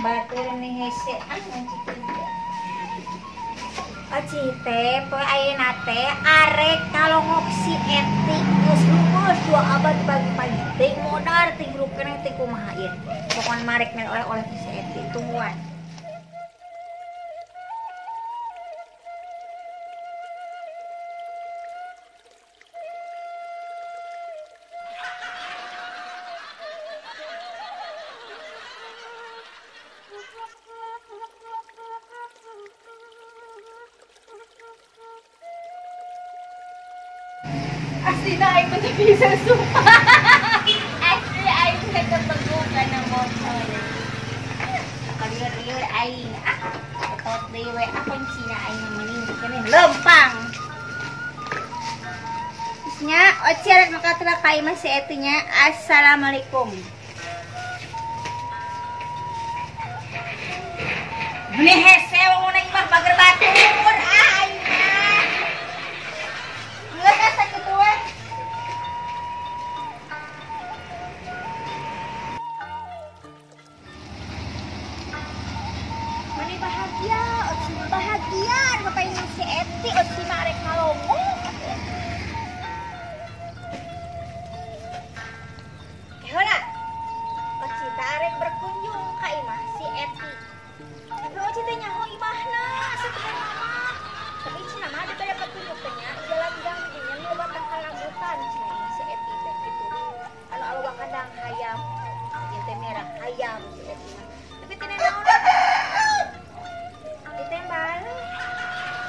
Batur nih hese teh poe ayeuna teh arek kalongok si Eti geus lumus 2 abad pagi-pagi teh modar teh grup keneh teh kumaha ieu pokona marek nang oleh-oleh si Eti tungguan. Aslinya aing teh bisa sumpah. Asli aing teh kebegu kana motor. Liur-liur aing etot dewe kuncina aing mending keneh lempang. Nya oci arek makatra ka imah si Eti nya. Assalamualaikum. Meni hese mun aing mah bager batur aing. Geus asa kitu we. Meni bahagia, oci bahagia bapak imah si Eti oci mah arek kalongo. Heula. Oci arek berkunjung ka imah si Eti. Tapi oci teh nyaho imahna sategan mama. Tapi cenah mah dibere petunjuk teh nya jalan gang nya loba tangkal rambutan cenah imah si Eti teh kitu. Anu aloba kandang hayam. Ieu teh merah hayam si Eti mah. Tapi teu naon. Ditembal.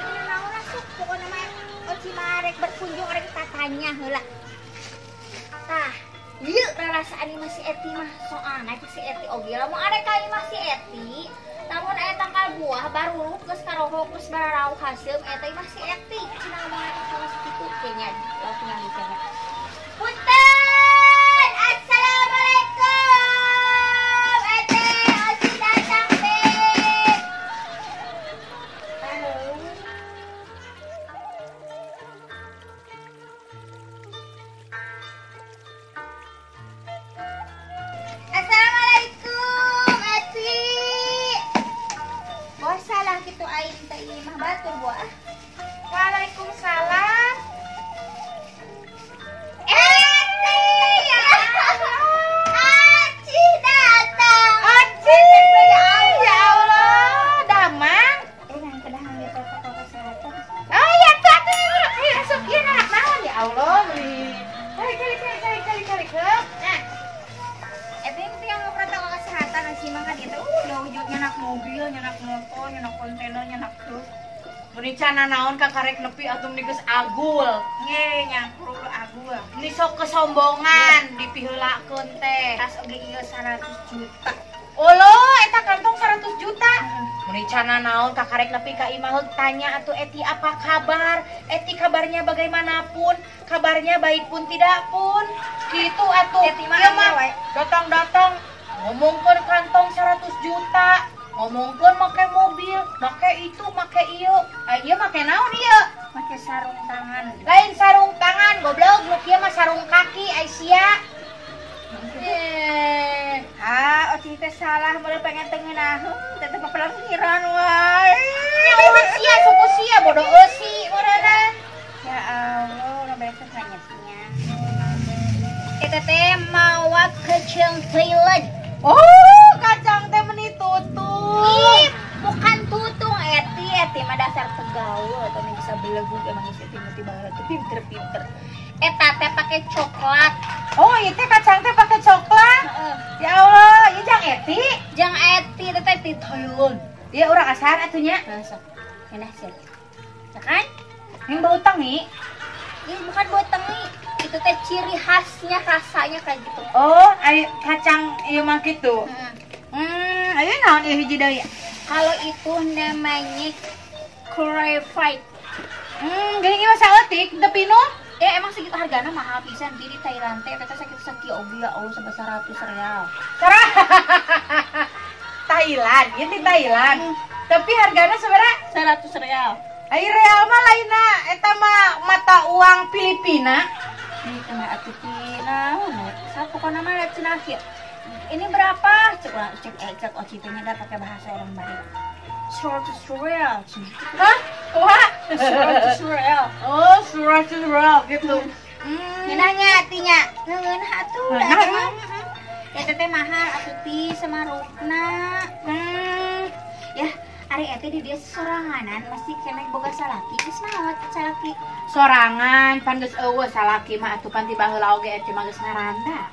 Teu naon asup pokona mah oci mah arek berkunjung arek tatanya heula. Tah ieu rarasaan imah si Eti mah soalna si Eti oge lamun arek ka imah si Eti namun aya tangkal buah baru geus karohok geus bararau haseum eta imah si Eti cenah ngomong eta salah kitu kenya lauknya gitu nya. Punten assalamualaikum Eti oci datang teh. Halo. Assalamualaikum Eti. Bos salah gitu aing teh imah batur buah. Waalaikumsalam. Eti ya Allah. Aci datang. Aci ya Allah, damang. Nang kedah ngambil protokol kesehatan. Oh ya tadi masuk ieu anak naon ya Allah beli. Kali ke. Nah. Eti itu yang protokol kesehatan aci mah kan itu udah wujud nyenak mobil, nyenak motor, nyenak kontainer, nyenak truk. Muni cana naon ka karek nepi atuh meni geus agul. Nge nyangkru agul. Ini sok kesombongan dipiheulakeun teh. Tas oge ieu 100 juta. Olo eta kantong 100 juta. Muni cana naon ka karek nepi ka imah tanya atuh Eti apa kabar? Eti kabarnya bagaimanapun, kabarnya baik pun tidak pun. Kitu atuh. Eti mah Ieu mah wae. datang-datang ngomongkeun kantong 100 juta. Ngomongkeun make mobil, make itu, make ieu. Ieu make naon ieu? Make sarung tangan. Lain sarung tangan, goblok, nu kieu mah sarung kaki Aisyah. Oci teh salah, mulai pengen tengenaheun, teh teh pelangkiran wae. Nyawa sia suku sia bodoh eusi urana. Ya Allah, udah biasa sanyetnya. Eta teh mawa ke Thailand. Oh, kacang teh meuni tutung. Ih, bukan tutung Eti mah dasar pegaul atau bisa beleguk emang isi tiba-tiba tuh pinter-pinter. Eta teh pakai coklat. Oh, ieu teh kacang teh pakai coklat. Ya Allah, ieu jang Eti. Jang Eti teh di Thailand. Dia urang asahan atunya. Masuk. Enak sih. Ya kan? Yang bau tangi. Ini bukan buat tengi. Itu teh ciri khasnya rasanya kayak gitu. Oh, ari kacang ieu mah kitu. Ayo naon ieu hiji deui? Kalau itu namanya clarified. Gini mah saeutik tapi no. Emang segitu harganya mahal pisan di Thailand teh eta sakit oge ya Allah sampai 100 real. Thailand, ya di Thailand. Tapi harganya sebenarnya 100 real. Ai real mah lainna eta mah mata uang Filipina. Ini tengah atuh naon satu kana mah cenah kieu. Ini berapa? Cek OCP-nya dah pakai bahasa orang Bali. 100 real. Hah? Wah, 100 real. oh, 100 real gitu. Nanya artinya ngeun atuh Nah, eta teh mahal atuh ti samarukna. Ya, ari eta di dia soranganan masih kena boga salaki. Geus naon salaki? Sorangan pan geus eueuh salaki mah atuh pan ti baheula oge eta mah geus ngaranda.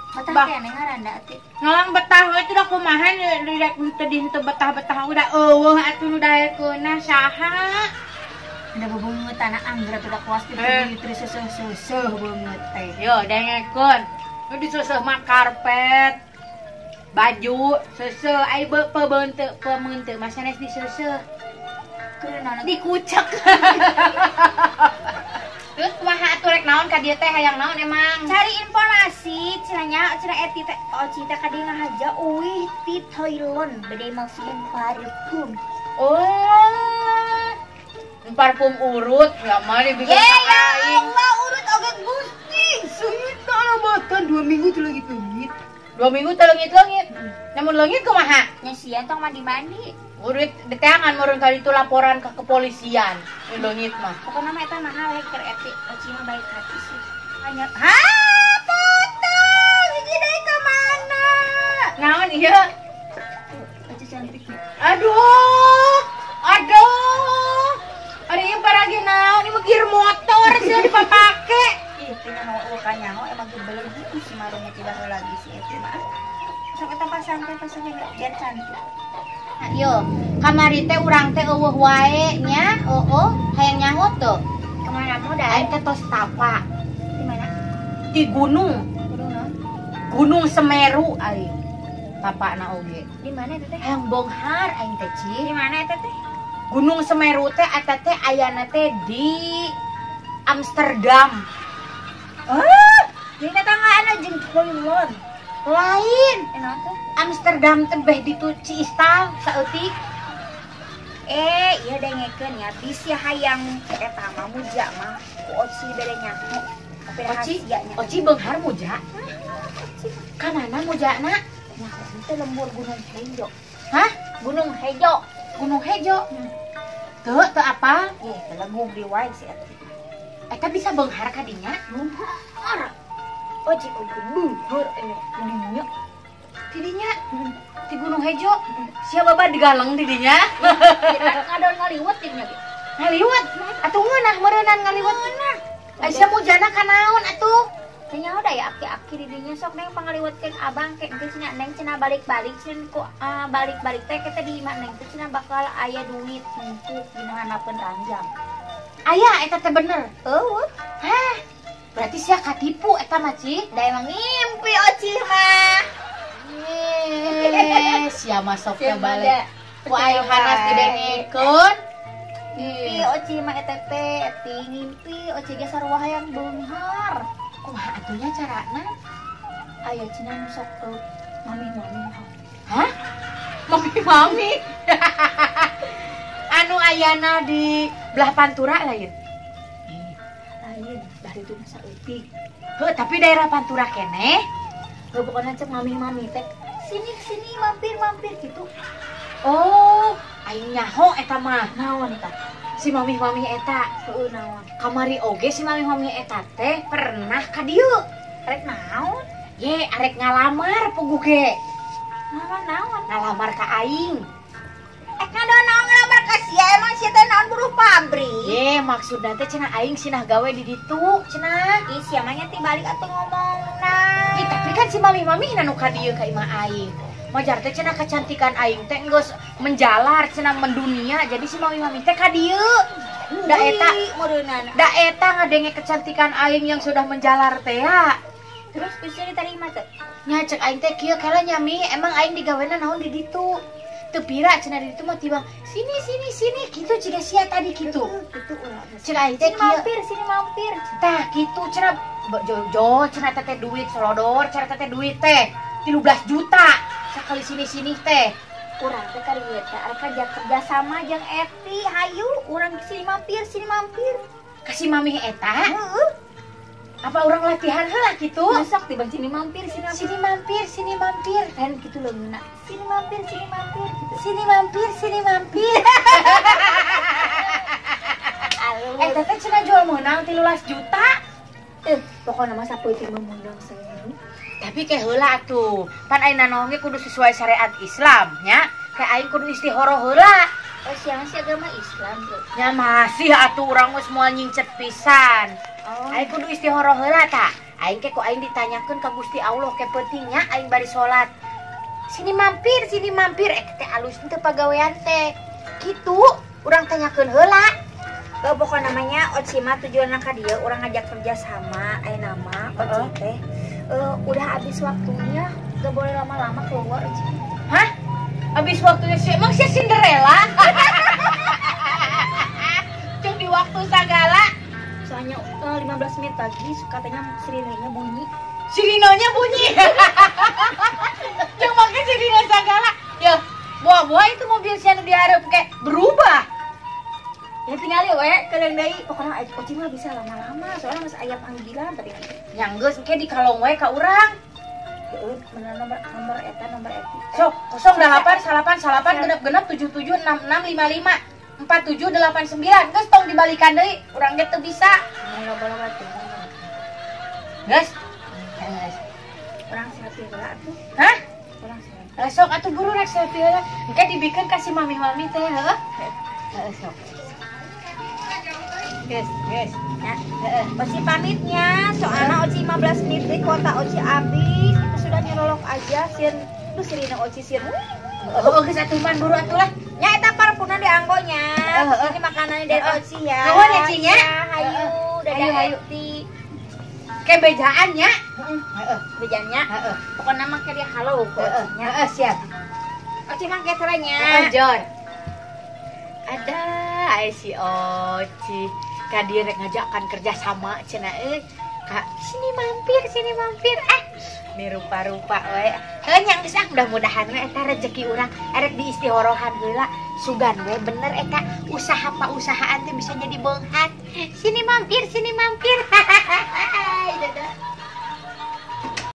Betah keneh ngaranda ati. Ngalang betah we teh kumaha direk teu henteu betah-betah udah eueuh atuh nu daekeunna saha. Ada bebeungeut anak anggrek udah kuas ti ditri seuseh beungeut teh. Yo dengekeun. Nu diseuseuh mah karpet, baju, seuseuh ai pemeunteuk mah sanes diseuseuh. Keureunan Dikucek. Terus kumaha atuh rek naon ka dieu teh hayang naon emang? cari informasi cenanya Eti teh cita ka dieu ngahaja uih ti Thailand bade masihan parfum. Oh. Parfum urut ya mah dibikin Ya aing. Allah urut oge Gusti. Seunita lambatan 2 minggu teu leungit-leungit. 2 minggu teu leungit-leungit. Namun leungit kumaha? Nya sieun tong mandi-mandi. Urut deteangan meureun kali itu laporan ke kepolisian. Leungit mah. Pokoknya mah eta mahal we keur Eti. Cina baik hati sih. Hanya Potong! Iki deui ka mana? naon ieu? Baju cantiknya. Aduh. Ari ieu paragi naon? Ieu mah gear motor sih dipapake. Ih, tina nu ukanya emang gebeleng gitu si marungnya tidak lagi si Eti mah. Sok eta pasang biar cantik. Nah, yo, kamari teh urang teh eueuh wae nya. Hayang nyaho tuh. Kemana mau Aing dah? teh tos tapa Di mana? di gunung, Gunung. Gunung Semeru aing. Tapana oge. Di mana itu teh? Hayang bonghar aing teh Di Ci. mana itu teh? Gunung Semeru teh eta teh ayana teh di Amsterdam. Di tetanggaan jeung Thailand. Lain. Enak tuh. Amsterdam teh beh ditu Ciistal saeutik. Iya dengekeun ya, bisa hayang eta mah muja mah ku oci bere nyaho. Tapi rahasianya. Oci beunghar muja. Kamana mujana? Nah, itu lembur Gunung Hejo. Hah? Gunung Hejo. Gunung Hejo. Teu apa? Lagu di wae si eta. Eta bisa beunghar ka dinya? Beunghar. Oci oge beunghar dinya. Tidinya di Gunung Hejo. Siapa baba digaleng tidinya? Kadon ngaliwet dinya ge. Ngaliwat. Atuh ngeunah meureunnan ngaliwat. Aisyah mujana ka naon atuh? Kayaknya udah ya aki-aki di dinya sok neng pangaliwatkeun abang kayak geus nya neng cenah balik-balik cenah ku balik-balik teh kita di imah neng teh cenah bakal aya duit numpuk dina hanapeun ranjang. Aya eta teh bener. Eueuh. Hah? Berarti sia katipu eta mah Ci. Da emang ngimpi Oci mah. Sia mah sok Sia teh mah balik. Ku aya hanas didengekeun. Ngimpi Oci mah eta teh eti ngimpi Oci ge sarua hayang beunghar. Kumaha atunya carana? Aya cenah nu sok mami-mami. Hah? Mami-mami. Anu ayana di belah Pantura lain. Lain dari itu masa eutik. Heuh, tapi daerah Pantura keneh. Lo pokoknya cek mami-mami teh sini mampir gitu. Oh, aing nyaho eta mah. Naon tah? Si mami-mami eta. Heueuh naon? Kamari oge si mami-mami eta teh pernah ka dieu. Rek naon? Ye, arek ngalamar puguh ge. Naon? Ngalamar ka aing. Naon ngelamar ka sia emang sia teh naon buruh pabrik. Ye, maksudna teh cenah aing sinah gawe di ditu, cenah. Ih sia mah nya ti balik atuh ngomongna. Ih, tapi kan si mami-mami nu ka dieu ka imah aing. Majar teh cenah kecantikan aing teh geus menjalar cenah mendunia, jadi si mami-mami teh ka dieu. Da eta meureunana. Da eta ngadenge kecantikan aing yang sudah menjalar teh ya. Terus bisa diterima teh. Nya cek aing teh kieu kala nyami, emang aing digawena naon di ditu. tepira cenah di ditu mah tibang sini gitu ciga sia tadi gitu. Gitu urang. Cenah aing teh Sini mampir. tah gitu cenah jojo cenah teh duit solodor cenah teh duit teh 13 juta sakali sini teh. Urang teh kari ieu teh arek kerja sama jeung Eti. Hayu urang sini mampir. Kasih mami eta Heeh. apa orang latihan heula gitu. Masak tiba sini mampir. Sini mampir Kan gitu leungeuna. Sini mampir gitu. sini mampir Aduh. eta teh cenah jual meunang 13 juta. Pokoknya mah sapueting memundang saya. Tapi kayak heula atuh. Pan ayeuna naon ge kudu sesuai syariat Islam nya. Kayak aing kudu istihoro heula. Oh, siang sih agama Islam, Bro. Nya masih atuh urang geus moal nyingcet pisan. Oh. Aing kudu istihoro heula tah. Aing ke ku aing ditanyakeun ka Gusti Allah ke pentingnya aing bari salat. Sini mampir teh alus teu pagawean teh. Kitu urang tanyakeun heula. Pokoknya namanya Oci mah tujuan ka dieu urang ngajak kerja sama aya nama Oci teh. Udah habis waktunya, gak boleh lama-lama keluar Oci. Hah? Habis waktunya sih emang si Cinderella. Cuk di waktu sagala. Soalnya 15 menit lagi katanya sirinenya bunyi. Sirinonya bunyi. Cuk make sirino sagala. Ya, buah-buah itu mobil si anu dihareup ke berubah. Ya tinggal we kedeung deui. Pokoknya Oci mah bisa lama-lama soalnya masih aya panggilan tadi. Yang geus engke di kalong we ka urang. Bener nomor eta nomor Eti. Sok 0898 genep 776655 4789 geus tong dibalikan deui urang ge teu bisa. Loba-loba teh. Geus. Urang selfie heula atuh. Hah? Urang selfie. Sok atuh buru rek selfie heula. Engke dibikeun kasih mami teh heuh. Heeh sok. Geus. Ya, Oci pamitnya. Soalnya Oci 15 menit deh kuota Oci habis. Itu sudah nyolok aja sieun. Lu sirina Oci sieun. Oh, geus atuh man buru atuh lah. Ya eta parfumna di anggonya. Ini makanannya dari Oci ya. Nuhun ya, Cinya. Hayu, dadah Hayu. Eti. Kayak bejaan nya. Bejannya. Heeh. Pokoknya mah kayak dia halo ke Ocinya. Heeh, siap. Oci mah kayak seranya. Jon. Ada si Oci. Ka dia rek ngajakan kerja sama cenah Kak, sini mampir. Ini rupa-rupa we. Heuh nya geus mudah-mudahan we eta rezeki urang arek diistihorohan heula. Sugan we bener eta usaha pausahaan teh bisa jadi beunghar. Sini mampir. Dadah.